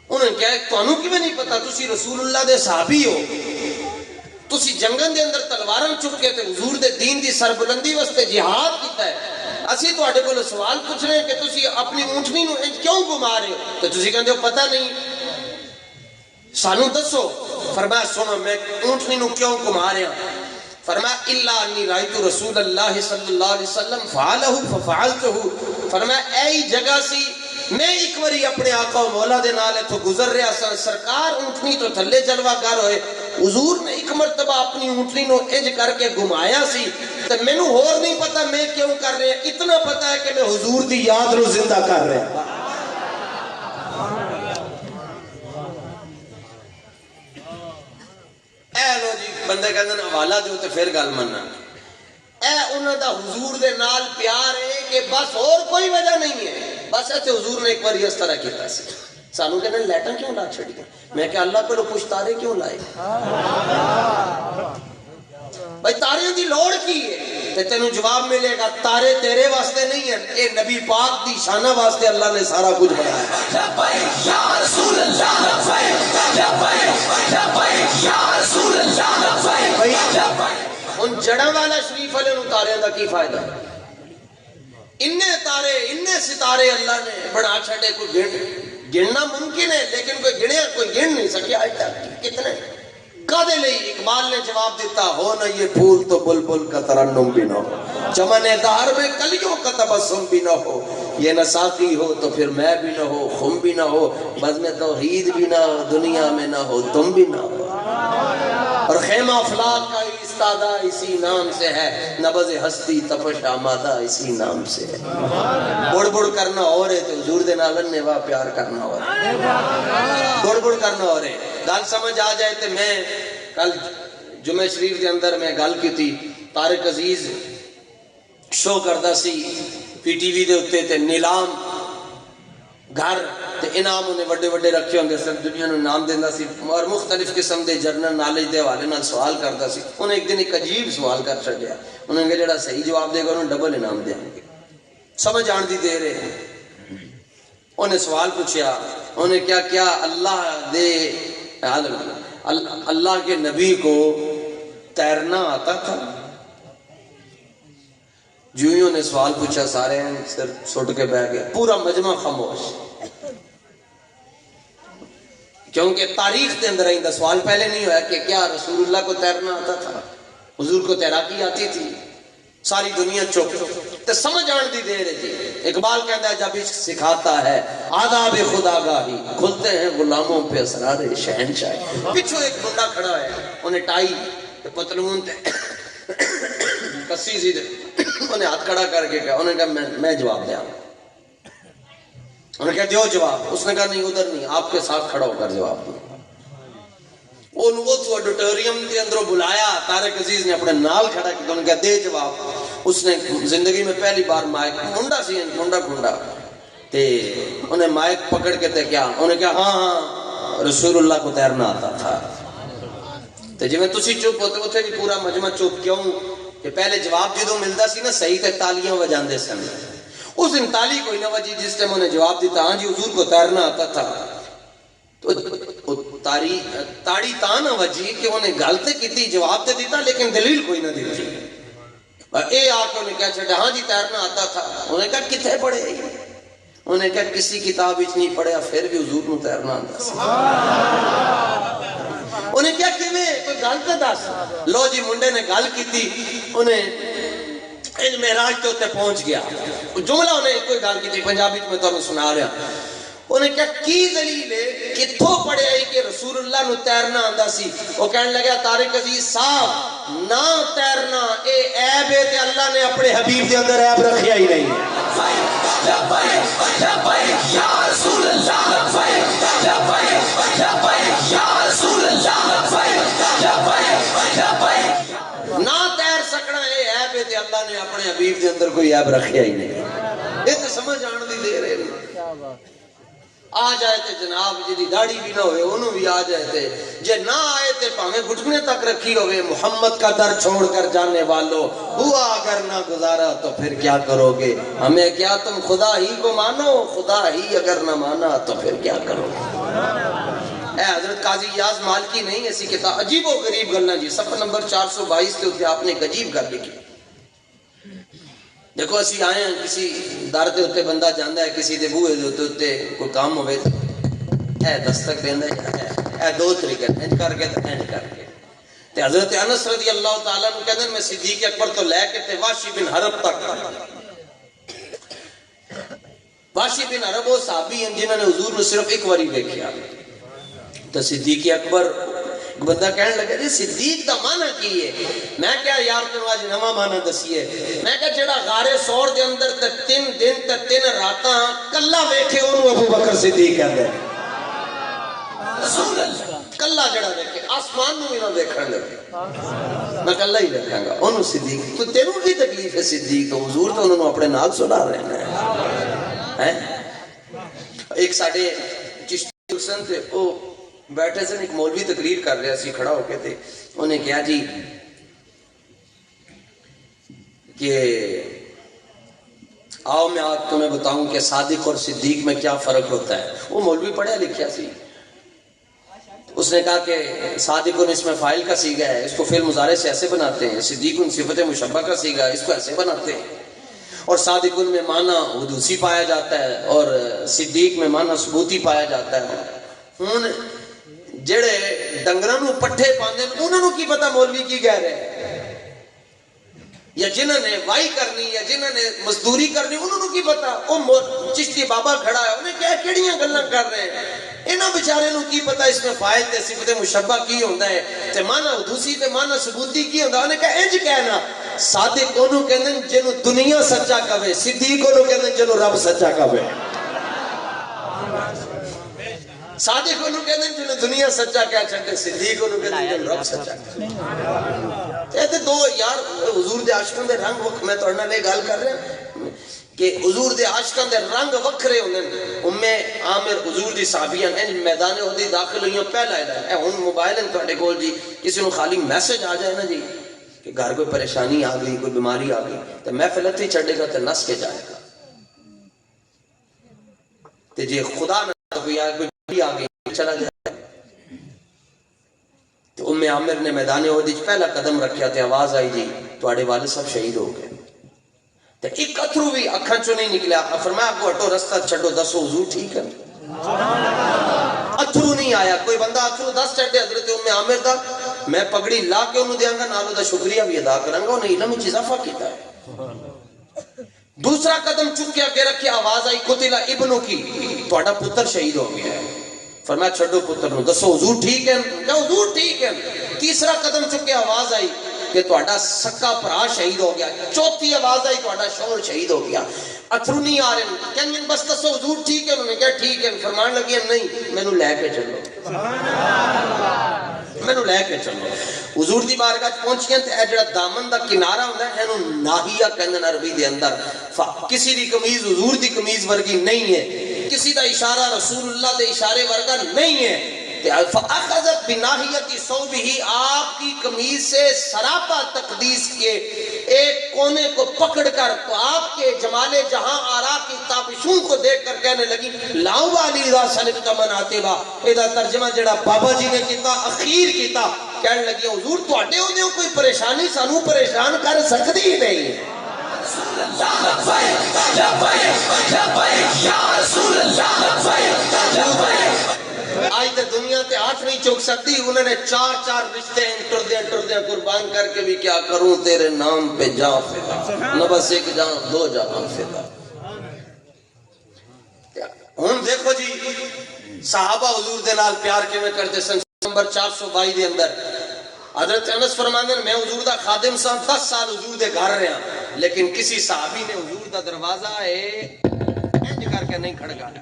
انہوں نے کہا تانوں کیویں نہیں پتا, تسی رسول اللہ دے صحابی ہو, تسی جنگن دے اندر تلواراں چک کے تے حضور دے دین دی سربلندی واسطے جہاد کیتا ہے. اسی تواڈے کول سوال پوچھ رہے ہیں کہ تسی اپنی اونٹنی نو کیوں گھما رہے ہو, تے تسی کہندے ہو پتہ نہیں, سانو دسو. فرمایا سنو میں اونٹنی نو کیوں گھما رہا. فرمایا الا انی رایت رسول اللہ صلی اللہ علیہ وسلم فعلہ ففعلتہ. فرمایا ایہی جگہ سی, میں ایک باری اپنے آقا و مولا دے نال تو گزر رہا سا, سرکار اونٹنی تو تھلے جلوہ گر ہوئے, حضور نے ایک مرتبہ اپنی اونٹنی نو انج کر کے گھمایا سی, تے مینوں ہور نہیں پتا میں کیوں کر رہا, اتنا پتا ہے کہ میں حضور دی یاد نو زندہ کر رہا. اے لو جی بندے کہندے نے حوالہ دیو تے پھر گل مننا. اے انہاں دا حضور دے نال پیار ہے کہ بس اور کوئی وجہ نہیں ہے. بس ایسے حضور نے ایک بار اس طرح کیتا سی. سانو کہنے لیٹن کیوں لا چھڑی, میں کہ اللہ کو کچھ تارے کیوں لائے. بھائی تارے دی لوڑ کی ہے, تے تینوں جواب ملے گا تارے تیرے واسطے نہیں ہیں, اے نبی پاک دی شانہ واسطے اللہ نے سارا کچھ بنایا. یا رسول اللہ, یا رسول اللہ. ان جڑا والا شریف والے نوں تارے دا کی فائدہ. اننے تارے اننے ستارے اللہ نے بنا چھڑے, کوئی گننا ممکن ہے لیکن کوئی گنیا کوئی گن نہیں سکیا آج تک. کتنے کدے لئی اقبال نے جواب دیتا, ہو نہ یہ پھول تو بلبل کا ترنم بھی نہ ہو, چمن دار میں کلیوں کا تبسم بھی نہ ہو, یہ نہ ساقی ہو تو پھر میں بھی نہ ہو, خم بھی نہ ہو, بزم توحید بھی نہ ہو, دنیا میں نہ ہو تم بھی نہ ہو. اور خیمہ افلاک کا استادہ اسی نام سے ہے, نبض ہستی تپش آمادہ اسی نام سے ہے. بڑ بڑ کرنا اور ہے تو حضور دے نال نوا پیار کرنا اور ہے. بڑ بڑ کرنا اور ہے. گل سمجھ آ جائے تو میں کل جمعہ شریف کے اندر میں گل کی تھی, طارق عزیز شو کردا سی پی ٹی وی دے اوتے تے نیلام گھر تے انعام انہیں وڈے وڈے رکھے ہوندے سن, دنیا نو انعام دیندا سی اور مختلف قسم دے جرنل نالج دے حوالے نال سوال کردا سی. انہیں ایک دن ایک عجیب سوال کر چھڈیا, انہوں نے جڑا صحیح جواب دے گا انہوں ڈبل انعام دیں گے. سمجھ آن دی دے رہے. انہیں سوال پوچھا, انہیں کیا کیا اللہ دے اللہ کے نبی کو تیرنا آتا تھا؟ جو ہی انہیں سوال پوچھا سارے سر سٹ کے بیٹھ گئے, پورا مجمع خاموش, کیونکہ تاریخ کے اندر آئندہ سوال پہلے نہیں ہوا کہ کیا رسول اللہ کو تیرنا آتا تھا, حضور کو تیراکی آتی تھی. ساری دنیا چپ, تو سمجھ آن دی دے رہے تھی. اقبال کہتا ہے جب عشق سکھاتا ہے آداب خدا گاہی, کھلتے ہیں غلاموں پہ اسرار شہنشاہی. پیچھو ایک بندہ کھڑا ہے, انہیں ٹائی پتلون تے کسی سی انہیں ہاتھ کھڑا کر کے کہا، انہوں نے کہا میں جواب دیا، انہوں نے کہا دیو جواب، اس نے کہا نہیں ادھر نہیں، آپ کے ساتھ کھڑا ہو کر جواب دو۔ اس آڈیٹوریم کے اندروں بلایا، طارق عزیز نے اپنے نال کھڑا کیا، انہوں نے کہا دے جواب۔ اس نے زندگی میں پہلی بار مائک منڈا سی منڈا کھنڈا تے انہیں مائک پکڑ کے تے کیا، انہوں نے کہا ہاں رسول اللہ کو تیرنا آتا تھا۔ تے جی میں تسی چپ ہوتے ہوتے بھی پورا مجمع چپ کیوں کہ پہلے جواب جدوں ملتا سی نا صحیح تے تالیاں وجاندے سن۔ اس دن تالی کوئی نہ وجی جس ٹائم انہیں جواب دیتا ہاں جی حضور کو تیرنا آتا تھا، تو تاڑی تا نہ وجی کہ انہیں گلتے کیتی جواب دے دیتا لیکن دلیل کوئی نہ دیتی۔ اے آ کے انہیں کہا چھڑا ہاں جی تیرنا آتا تھا، انہیں کہا کتھے پڑھے، انہیں کہا کسی کتاب وچ نہیں پڑھیا، پھر بھی حضور نو تیرنا آتا سی۔ انہیں کیا کوئی گل تے دس، لو جی منڈے نے گل کیتی، انہیں ان معراج تے اوتے پہنچ گیا، جملہ انہیں کوئی گل کیتی پنجابی میں تمہیں سنا رہا، انہیں کیا کی دلیل ہے کتھوں پڑھے آئی کہ رسول اللہ نو تیرنا آندا سی؟ وہ کہنے لگا طارق عزیز صاحب نہ تیرنا اے عیب ہے تے اللہ نے اپنے حبیب دے اندر عیب رکھیا ہی نہیں۔ نہ تیر سکنا اے عیب ہے تے اللہ نے اپنے حبیب دے اندر کوئی عیب رکھیا ہی نہیں۔ یہ تے سمجھ آن دی دے رہے ہیں۔ آ جائے تے جناب جی داڑھی بھی نہ ہوئے انہوں بھی آ جائے تے، جے نہ آئے تے پاہمیں گھٹنے تک رکھی ہوئے، محمد کا در چھوڑ کر جانے والوں، ہوا اگر نہ گزارا تو پھر کیا کرو گے؟ ہمیں کیا تم خدا ہی کو مانو، خدا ہی اگر نہ مانا تو پھر کیا کرو گے؟ اے حضرت قاضی یاز مالکی نہیں ایسی کتاب عجیب و غریب گلنا جی، صفحہ نمبر 422 کے اتنے آپ نے ایک عجیب گل لکھی۔ دیکھو اسی آئے ہیں کسی در دے ہوتے بندہ جاندہ ہے، کسی دے بوئے دے ہوتے کوئی کام ہوئے اے دستک دیندہ ہے، اے دو طریقے انج کر کے انج کر کے تے حضرت انس رضی اللہ تعالیٰ عنہ کہتے ہیں میں صدیق اکبر تو لے کے تے واشی بن حرب تک، واشی بن حرب وہ صحابی ہیں جنہوں نے حضور نے صرف ایک واری دیکھیا، تو صدیق اکبر بندہ کہنے لگا جی صدیق دا معنی کی ہے؟ میں کیا یار تنو آج نواں معنی دسیے، میں کہا جڑا غارِ سور دے اندر تے 3 دن تے 3 راتاں کلا ویکھے انہوں ابو بکر صدیق کہندے کلا جڑا ویکھے آسمان نو بھی نہ دیکھن لگے میں کلا ہی دیکھاں گا انہوں صدیق، تو تینوں کی تکلیف ہے صدیق، تو حضور تو انہوں اپنے نال سنا رہے ہیں۔ ایک ساڑھے چشتی حسن تھے وہ بیٹھے سے ایک مولوی تقریر کر رہے سی کھڑا ہو کے تھے، انہیں کہا جی کہ آؤ میں آپ تمہیں بتاؤں کہ صادق اور صدیق میں کیا فرق ہوتا ہے۔ وہ مولوی پڑھا لکھا سی، اس نے کہا کہ صادق ان اس میں فاعل کا صیغہ ہے، اس کو فعل مضارع سے ایسے بناتے ہیں، صدیق ان صفت مشبہ کا صیغہ ہے، اس کو ایسے بناتے ہیں، اور صادق ان میں معنی حدوثی پایا جاتا ہے اور صدیق میں معنی ثبوتی پایا جاتا ہے۔ ہن جڑے ڈنگراں پٹھے پاندے انہوں کی پتہ مولوی کی کہہ رہے ہیں، یا جنہوں نے وائی کرنی یا جنہوں نے مزدوری کرنی انہوں کی پتہ، وہ چشتی بابا کھڑا ہے انہیں کیا کیڑیاں گلاں کر رہے ہیں، انہاں بیچارے نو کی پتہ اس میں فاعل تے صفت مشبہ کی ہوندا ہے تے معنی حدوثی تے معنی ثبوتی کی ہوندا، انہیں کہا انج کہنا صادق انہوں کہندے جنوں دنیا سچا کہے، صدیق انہوں کہندے جنوں رب سچا کہے۔ صادق انہوں کہتے ہیں جنہیں دنیا سچا کہہ چھتے، صدیق انہوں کہتے ہیں جنہیں رب سچا کہتے ہیں۔ دو یار حضور دے عاشقان دے رنگ وقت میں توڑنا لے گال کر رہے ہیں کہ حضور دے عاشقان دے رنگ وکھرے ہونے عامر حضور دی صحابیاں ان میدان احد داخل ہوئیوں پہلا ہے اے ہن موبائل ہیں تواڈے کول جی، کسی نو خالی میسج آ جائے نا جی کہ گھر کوئی پریشانی آ گئی، کوئی بیماری آ گئی، تو محفل اتھے چھڑے گا تے نس کے جائے گا، تے جے خدا نہ کوئی آ گئی چلا جائے۔ تو عامر نے میدان احد پہلا قدم رکھیا تے آواز آئی جی تواڈے والد صاحب شہید ہو گئے، تے ایک اتھرو بھی اکھاں چوں نہیں نکلیا، فرمایا آپ کو ہٹو رستہ چھڈو، دسو حضور ٹھیک ہے؟ اتھرو نہیں آیا، کوئی بندہ اتھرو دس چھڈے حضرت عامر دا میں پگڑی لا کے انہوں دیاں گا، نالو دا شکریہ بھی ادا کراں گا، انہیں علم وچ اضافہ کیتا ہے۔ دوسرا قدم چک کے آگے رکھے، آواز آئی قتل ابنو کی، تہاڈا پتر شہید ہو گیا ہے، فرمایا چھڈو پتر نو، دسو حضور ٹھیک ہے؟ کہ حضور ٹھیک ہے۔ تیسرا قدم چک کے آواز آئی کہ تہاڈا سکا بھرا شہید ہو گیا، چوتھی آواز آئی تہاڈا شوہر شہید ہو گیا، اتھرو نہیں آ رہے، کہنے بس دسو حضور ٹھیک ہے؟ انہوں نے کہا ٹھیک ہے، فرمان لگی نہیں مینوں لے کے چلو، مینوں لے کے چلو۔ حضور دی بارگاہ پہنچ گئے تے اے جڑا دامن دا کنارہ ہوندا ہے اینو ناہیہ کہندے نے عربی دے اندر، کسی دی قمیض حضور دی قمیض ورگی نہیں ہے، کسی دا اشارہ رسول اللہ دے اشارے ورگا نہیں ہے، فَأَخَذَتْ بِنَاحِيَةِ صَوْبِهِ، آپ کی قمیض سے سراپا تقدیس کے ایک کونے کو پکڑ کر تو آپ کے جمال جہاں آرا کی تابشوں کو دیکھ کر کہنے لگی لاؤ والی اذا سلمت من آتبا، ادا ترجمہ جڑا بابا جی نے کیتا اخیر کیتا، کہنے لگی حضور تواڈے ہوندے کوئی پریشانی سانو پریشان کر سکتی ہی نہیں ہے۔ آج تے دنیا تے ہاتھ نہیں چوک سکتی، انہوں نے چار چار رشتے ٹردے قربان کر کے بھی کیا کروں تیرے نام پہ جاں فدا، نہ بس ایک جاں دو جہاں فدا۔ ہن دیکھو جی صحابہ حضور دے نال پیار کیویں کرتے سن۔ نمبر 422 دے اندر حضرت انس فرماندے میں حضور دا خادم سا، 10 سال حضور دے گھر رہا، لیکن کسی صحابی نے حضور دا دروازہ انج کر کے نہیں کھڑکایا،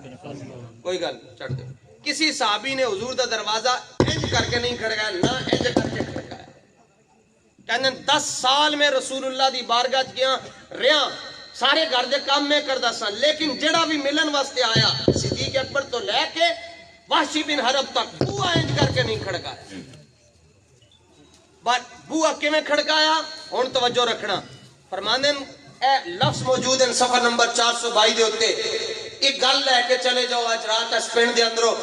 کوئی گل چڑھ دے، کسی صحابی نے حضور دا دروازہ انج کر کے نہیں کھڑکایا، نہ انج کر کے کھڑکایا۔ کہنے 10 سال میں رسول اللہ دی بارگاہ گیا رہا، سارے گھر دے کام میں کردا سا، لیکن جڑا بھی ملن واسطے آیا صدیق اکبر تو لے کے وحشی بن حرب تک بوا انج کر کے نہیں کھڑکایا۔ بوا کیویں کھڑکایا؟ ہن توجہ رکھنا، فرماندے اے لفظ موجود ہیں صفحہ نمبر 422 دے اوتے، ایک گل لے کے چلے جاؤ آج رات اس پنڈ دے اندروں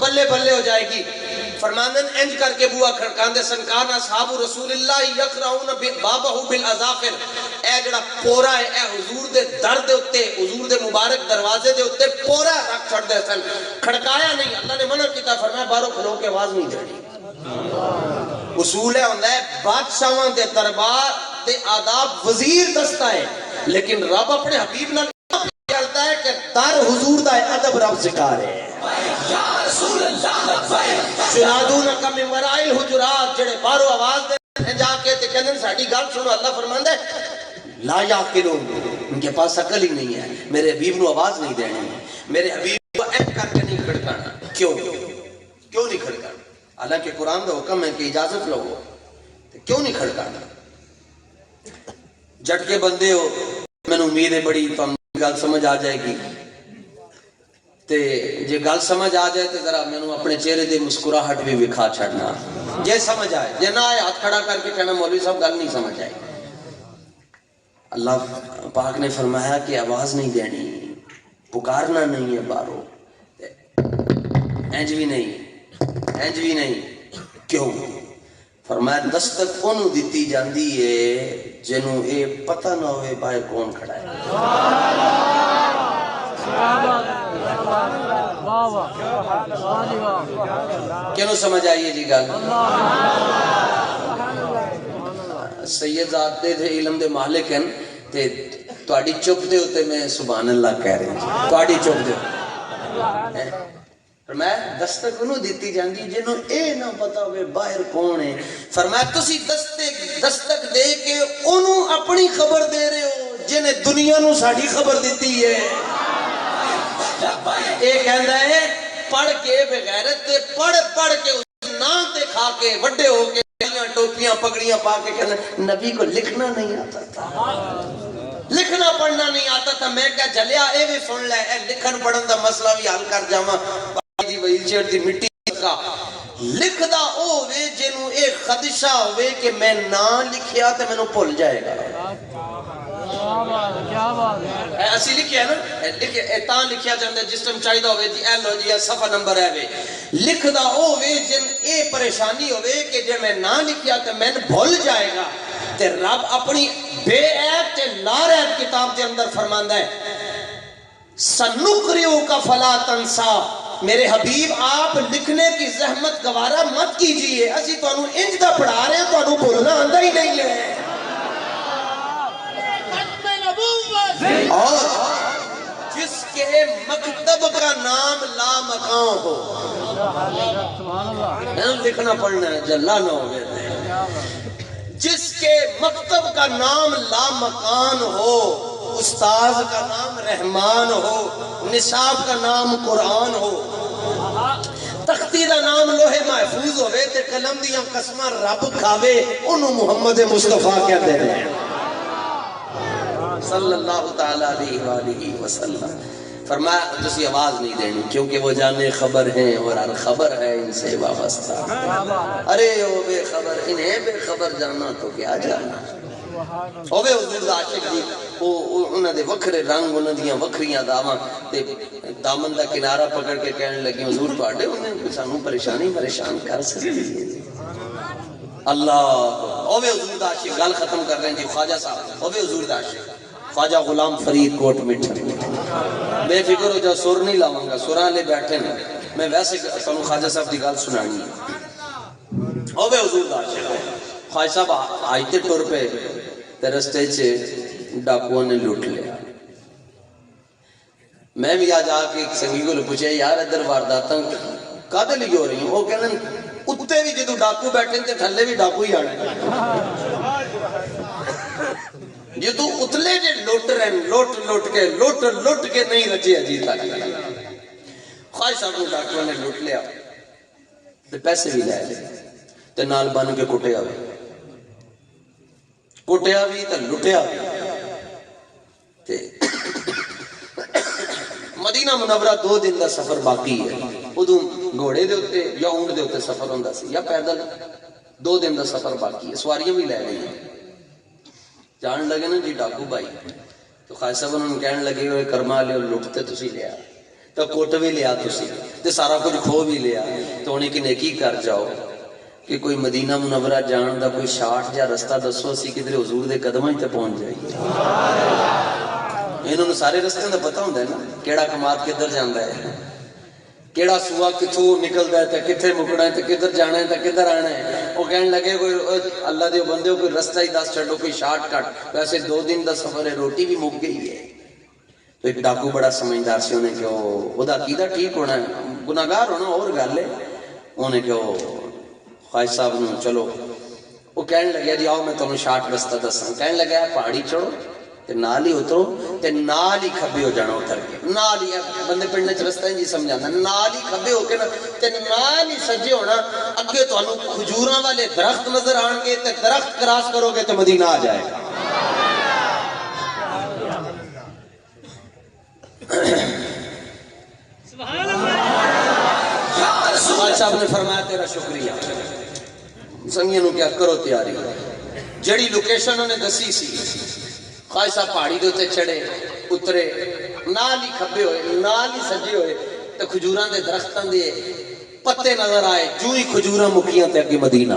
بلے بلے ہو جائے گی۔ فرماندن انج کر کے بوا کھڑکاندے سن، کان اصحاب رسول اللہ یقرؤون بابہ بالازافر، اے جڑا پورا ہے اے حضور دے در دے اوتے، حضور دے مبارک دروازے دے اوتے پورا رکھ چھڑ دے سن، کھڑکایا نہیں۔ اللہ نے منع کیتا، فرمایا باہروں کھلو کے آواز نہیں دینی۔ اصول ہے ہوندا ہے بادشاہاں دے دربار دے آداب وزیر دستا ہے، لیکن رب اپنے حبیب نال چلتا ہے کہ در حضور دا ادب رب سکھا رہے ہیں۔ شنادونک من وراء الحجرات، جڑے باہروں آواز دے جا کے تے کہندے ساڈی گل سنو، اللہ فرماندا ہے لا یعقلون، ان کے پاس عقل ہی نہیں ہے، میرے حبیب نو آواز نہیں دینی ہے، میرے حبیب کو ایک کر کے نہیں کھڑکانا۔ کیوں نہیں کھڑکانا؟ حالانکہ قرآن دا حکم ہے کہ اجازت لو، کیوں نہیں کھڑکانا؟ جٹ کے بندے ہو، میں نے امید ہے بڑی تم گل سمجھ آ جائے گی، تے جے گل سمجھ آ جائے تو ذرا میں نے اپنے چہرے دے مسکراہٹ بھی وکھا چھڑنا، جے سمجھ آئے، جے نہ آئے ہاتھ کھڑا کر کے کہنا مولوی صاحب گل نہیں سمجھ آئی۔ اللہ پاک نے فرمایا کہ آواز نہیں دینی، پکارنا نہیں ہے باہروں، انج بھی نہیں، کیوں؟ فرمایا دستک انہوں دیتی جاندی ہے جنہوں اے پتہ نہ ہوئے باہر کون کھڑا ہے۔ کیوں سمجھ آئیے جی گل؟ سید ذات دے علم دے مالک ہیں تے تواڈی چپ دے ہوتے میں سبحان اللہ کہہ رہے ہیں، تواڈی چپ دے ہوتے فرمایا دستک انہوں دیتی جاندی جنہوں اے نہ پتا ہوئے باہر کون ہے۔ فرمایا تسی دستک دے کے انہوں اپنی خبر دے رہے ہو جنہیں دنیا نو ساڑھی خبر دیتی ہے۔ ایک کہندہ ہے پڑھ کے بغیرت دے پڑھ کے اس نام تے کھا کے وڈے ہو کے ٹوپیاں پگڑیاں پا کے کہنا نبی کو لکھنا نہیں آتا تھا، لکھنا پڑھنا نہیں آتا تھا۔ میں کیا جلیا اے بھی سن لے، اے لکھن پڑھن دا مسئلہ بھی حل کر جاواں جی وہیل چیئر دی مٹی کا لکھ دا او ہوئے جنہوں ایک خدشہ ہوئے کہ میں نہ لکھیا تو میں نو پھول جائے گا۔ ایسی لکھیا ہے نا، ایتان لکھیا جاندے جس ٹائم چاہیدہ ہوئے جی ایل ہو جی یا صفحہ نمبر ہے وے لکھ دا او ہوئے جن اے پریشانی ہوئے کہ جے میں نہ لکھیا تو میں بھول جائے گا۔ تے رب اپنی بے عیب تے لا عیب کتاب دے اندر فرماندا ہے سنقریو کا فلا تنسا، میرے حبیب آپ لکھنے کی زحمت گوارا مت کیجئے، اسی تو انہوں انج دا پڑھا رہے ہیں تو انہوں بولنا آندہ ہی نہیں ہے۔ اور جس کے مکتب کا نام لا مقام ہو، لکھنا پڑھنا ہے جلہ نہ ہو گئے جس کے مکتب کا نام لا مکان ہو، استاذ کا نام رحمان ہو، نصاب کا نام قرآن ہو، تختی دا نام لوہے محفوظ ہوئے تے قلم دیاں قسمہ رب کھاوے، انہوں محمد مصطفیٰ کہتے ہیں صلی اللہ تعالیٰ علیہ وآلہ وسلم۔ فرمایا تسی آواز نہیں دینی کیونکہ وہ جانے خبر ہیں اور ہر خبر ہے ان سے وابستہ۔ ارے او بے خبر، انہیں بے خبر جانا تو کیا جانا۔ او بے حضور دا عاشق جی، انہاں دے وکھرے رنگ، انہاں دیاں وکھریاں داواں تے دامن دا کنارہ پکڑ کے کہنے لگی حضور پاڑے انہیں سانوں پریشان کر سکتی ہے اللہ۔ او بے حضور دا عاشق، گل ختم کر رہے ہیں جی خواجہ صاحب۔ او بے حضور دا عاشق خواجہ غلام فرید کوٹ مٹھن، بے فکر ہو جاؤ، سر نہیں لاؤں گا، سراں لے بیٹھے نا، میں ویسے سانوں خواجہ صاحب دی گل سنانی ہے۔ او بے حضور دا عاشق خواجہ صاحب آئیتے ٹور پہ تے رستے چھے ڈاکووں نے لوٹ لیا۔ میں بھی آج آ کے ایک سنگی کو پوچھے یار ادھر وارداتاں کادے لئی ہو رہی ہیں؟ وہ کہنے اتے بھی جدو ڈاکو بیٹھے تے تھلے بھی ڈاکو ہی آنے جدو اتلے جے لوٹ رہے ہیں، لوٹ کے نہیں رجے عجیب لگے۔ خواہش صاحب کو ڈاکووں نے لوٹ لیا تے پیسے بھی لے لے تے نال بن کے کٹیا بھی تے لٹیا بھی تے مدینہ منورہ 2 دن دا سفر باقی ہے۔ ادھوں گھوڑے دے ہوتے یا اونٹ دے ہوتے سفر ہوندہ سی یا پیدل، 2 دن دا سفر باقی ہے، سواریاں بھی لے لئی ہیں۔ جان لگے نا جی ڈاکو بھائی تو خواجہ صاحب انہوں نے کہنے لگے ہوئے کرما لے لٹتے تسی لیا تو کوٹ بھی لیا تسی تے سارا کچھ کھو بھی لیا تو انہیں کی نیکی کر جاؤ کہ کوئی مدینہ منورہ جان دا کوئی شاٹ یا رستہ دسو اسی کدھر حضور دے قدمہ ہی تے پہنچ جائے۔ انہوں نے سارے رستے دا پتہ ہوندہ ہے نا کیڑا کماد کدھر جاندہ ہے، کیڑا سوا کتھوں نکلدا ہے تے کتھے مکڑا ہے تے کدھر جانا ہے تے کدھر آنا ہے۔ وہ کہنے لگے کوئی اللہ دے بندے کوئی رستہ ہی دس چھڑو، کوئی شارٹ کٹ، ویسے 2 دن دا سفر ہے، روٹی بھی مک گئی ہے۔ تو ایک ڈاکو بڑا سمجھدار سے انہیں کہ وہ دا عقیدہ ٹھیک ہونا ہے، گناہگار ہونا اور گل ہے، انہیں کہ خواجہ صاحب نے چلو وہ کہنے لگے جی آؤ میں تمہیں شارٹ رستہ دساں۔ کہنے لگا ہے پہاڑی چڑھو تے نال ہی اترو تے نال ہی کھبے ہو جانا اتر کے، نال ہی بندے پنڈنے چ رستہ ہی جی سمجھانا، نال ہی کھبے ہو کے نا تے نال ہی سجے ہونا، اگے تانوں کھجوراں والے درخت نظر آن گے تے درخت کراس کرو گے تے مدینہ آ جائے گا۔ خواجہ صاحب نے فرمایا تیرا شکریہ، سنگیوں نے کیا کرو تیاری، جڑی لوکیشن انہوں نے دسی سی، خواجہ صاحب پہاڑی دے تے چڑھے اترے، نال ہی کھبے ہوئے نال ہی سجے ہوئے تے کھجوراں دے درختاں دے پتے نظر آئے، جو ہی کھجوراں مکیاں تے اگے مدینہ۔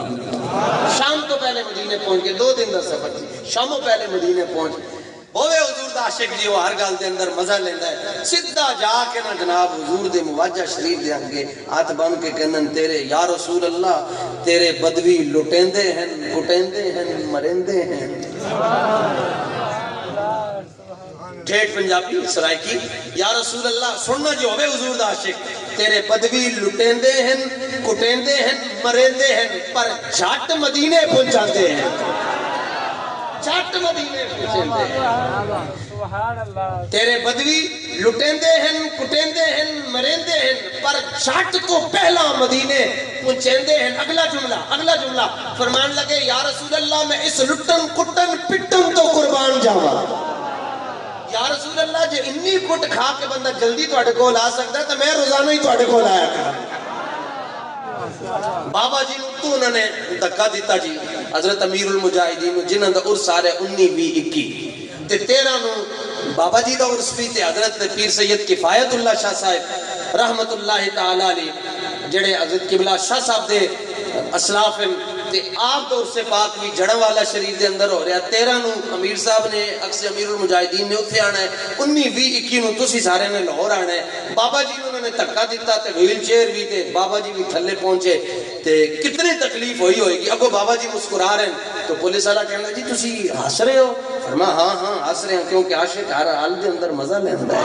شام تو پہلے مدینے پہنچ کے 2 دن دا سفر تھی، شاموں پہلے مدینے پہنچ ہوئے حضور دا عاشق جی وہ ہر گل دے اندر مزہ لیندہ ہے، سدھا جا کے نا جناب حضور دے مواجہ شریف دے آنگے ہاتھ بن کے کہنن تیرے یا رسول اللہ تیرے بدوی لٹیندے ہیں کٹیندے ہیں مرندے ہیں۔ ٹھیٹ پنجابی سرائکی یا رسول اللہ سننا جو ہوئے حضور دا عاشق تیرے بدوی لٹیندے ہیں کٹیندے ہیں مرندے ہیں پر جھٹ مدینے پہنچاندے ہیں، جھٹ مدینے پہنچاندے ہیں۔ تیرے بدوی لٹیندے ہیں کٹیندے ہیں مرندے ہیں پر جھٹ تو پہلا مدینے پہنچاندے ہیں۔ اگلا جملہ فرمان لگے یا رسول اللہ میں اس لٹن کٹن پٹن تو قربان جاوا، یا رسول اللہ جے انی کٹ کھا کے بندہ جلدی توڑے کو لا سکتا ہے تو میں روزانہ ہی توڑے کو لایا کرا۔ بابا جی تو انہوں نے دکا دیتا جی حضرت امیر المجاہدین جنہوں نے عرص آ رہے 19-20-21 تے 13 نو بابا جی دا عرص بھی تے حضرت پیر سید کفایت اللہ شاہ صاحب رحمت اللہ تعالی علیہ جڑے حضرت قبلہ شاہ صاحب دے اسلاف تے آپ دور سے پاک بھی جڑا والا شریف دے اندر ہو رہا 13 نو امیر صاحب نے اکثر امیر المجاہدین نے اتھے آنا ہے 19-20-21 نو تسی سارے نے لاہور آنا ہے۔ بابا جی انہوں نے دھکا دیتا تے ویل چیئر بھی تے بابا جی بھی تھلے پہنچے تے کتنی تکلیف ہوئی ہوئے گی۔ اگو بابا جی مسکرا رہے ہیں تو پولیس والا کہنا جی تسی ہس رہے ہو؟ فرما ہاں ہس رہے ہیں کیونکہ عاشق ہر حال دے اندر مزہ لیندہ ہے۔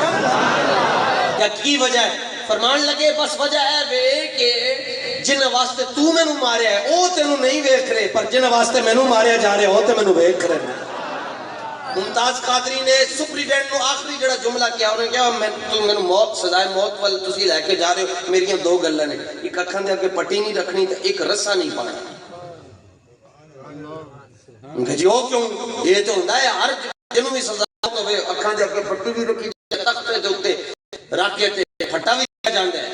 کیا کی وجہ ہے؟ فرمان لگے بس وجہ ہے وے کہ جن واسطے تو مینوں ماریا ہے او تینوں نہیں ویکھ رہے، پر جن واسطے مینوں ماریا جا رہا او تے مینوں ویکھ رہے ہیں۔ ممتاز قادری نے سپریڈنٹ نو آخری جڑا جملہ کیا، انہوں نے کہا تو مینوں موت سزائے موت وال تسی لے کے جا رہے ہو، میریاں دو گلاں نے، ایک اکھاں دے اگے پٹی نہیں رکھنی تے ایک رسا نہیں پانا۔ ان کہ جی او کیوں؟ یہ تو ہوندا ہے ہر جنوں بھی سزا ہوے اکھاں دے اگے پٹی بھی رکھی تختے دے اوتے رکھ کے تے پھٹا بھی جاندا ہے،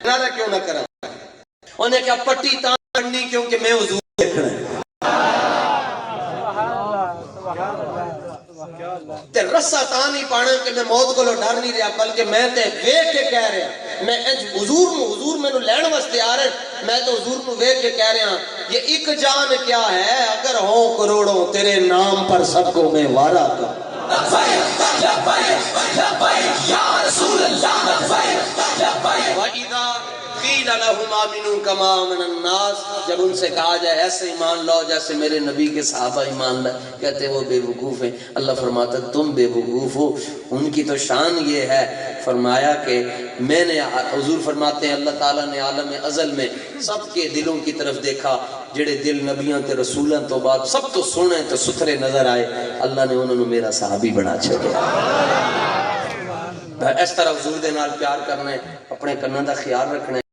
نہ کیوں نہ کراں؟ انہوں نے کہا پٹی تاں کرنی کیونکہ میں حضور دیکھنا ہے، تے رسا تاں نہیں پانا کہ میں موت کو ڈر نہیں رہا، بلکہ میں تے ویکھ کے کہہ رہا، میں حضور مینوں لین واسطے آ رہے، میں تو حضور نو ویکھ کے کہہ رہا یہ ایک جان کیا ہے، اگر ہوں کروڑوں تیرے نام پر سب کو میں وارا کر۔ وَإِذَا قِيلَ لَهُمْ آمِنُوا كَمَا آمَنَ النَّاسُ، جب ان سے کہا جائے ایسے ایمان لاؤ جیسے میرے نبی کے صحابہ ایمان لائے، کہتے وہ بے وقوف ہیں۔ اللہ فرماتا تم بے وقوف ہو، ان کی تو شان یہ ہے، فرمایا کہ میں نے، حضور فرماتے ہیں اللہ تعالیٰ نے عالم ازل میں سب کے دلوں کی طرف دیکھا، جڑے دل نبیاں تے رسولاں تو بعد سب تو سونے تو ستھرے نظر آئے، اللہ نے انہوں نے میرا صحابی بنا چھڑیا۔ اس طرح حضور دے نال پیار کرنا ہے، اپنے کناں دا خیال رکھنا ہے۔